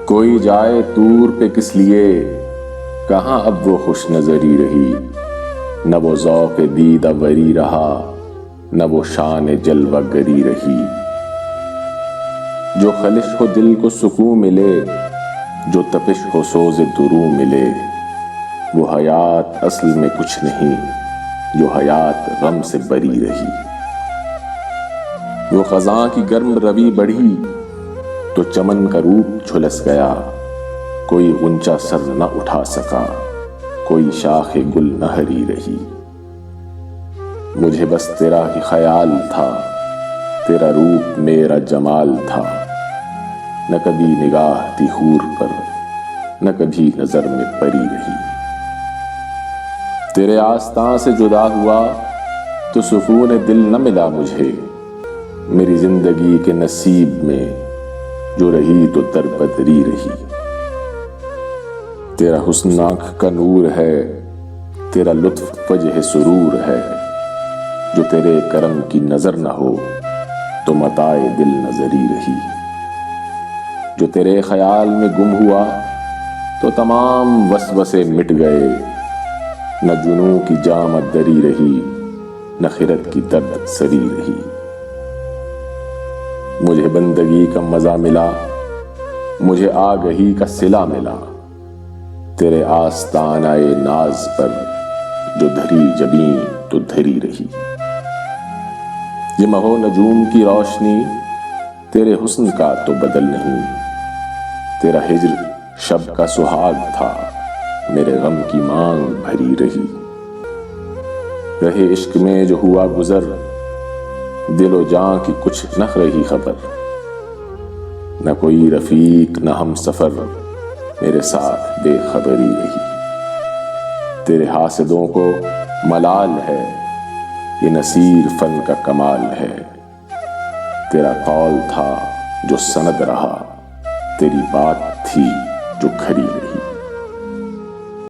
کوئی جائے طور پہ کس لیے، کہاں اب وہ خوش نظری رہی، نہ وہ ذوق دید وری رہا، نہ وہ شان جلوہ گری رہی۔ جو خلش ہو دل کو سکون ملے، جو تپش ہو سوز درو ملے، وہ حیات اصل میں کچھ نہیں، جو حیات غم سے بری رہی۔ وہ خزاں کی گرم روی بڑھی تو چمن کا روپ جھلس گیا، کوئی غنچہ سر نہ اٹھا سکا، کوئی شاخ گل نہ ہری رہی۔ مجھے بس تیرا ہی خیال تھا، تیرا روپ میرا جمال تھا، نہ کبھی نگاہ تھی حور پر، نہ کبھی نظر میں پری رہی۔ تیرے آستاں سے جدا ہوا تو سکون دل نہ ملا مجھے، میری زندگی کے نصیب میں جو رہی تو دربدری رہی۔ تیرا حسن آنکھ کا نور ہے، تیرا لطف وجہ سرور ہے، جو تیرے کرم کی نظر نہ ہو تو متاع دل نظری رہی۔ جو تیرے خیال میں گم ہوا تو تمام وسوسے مٹ گئے، نہ جنوں کی جامہ دری رہی، نہ خرد کی درد سری رہی۔ مجھے بندگی کا مزہ ملا، مجھے آگہی کا صلہ ملا، تیرے آستانہ ناز پر جو دھری جبیں تو دھری رہی۔ یہ مہو نجوم کی روشنی تیرے حسن کا تو بدل نہیں، تیرا ہجر شب کا سہاگ تھا، میرے غم کی مانگ بھری رہی۔ رہے عشق میں جو ہوا گزر، دل و جاں کی کچھ نہ رہی خبر، نہ کوئی رفیق نہ ہم سفر، میرے ساتھ بے خبری رہی۔ تیرے حاسدوں کو ملال ہے، یہ نصیر فن کا کمال ہے، تیرا قول تھا جو سند رہا، تیری بات تھی جو کھری رہی۔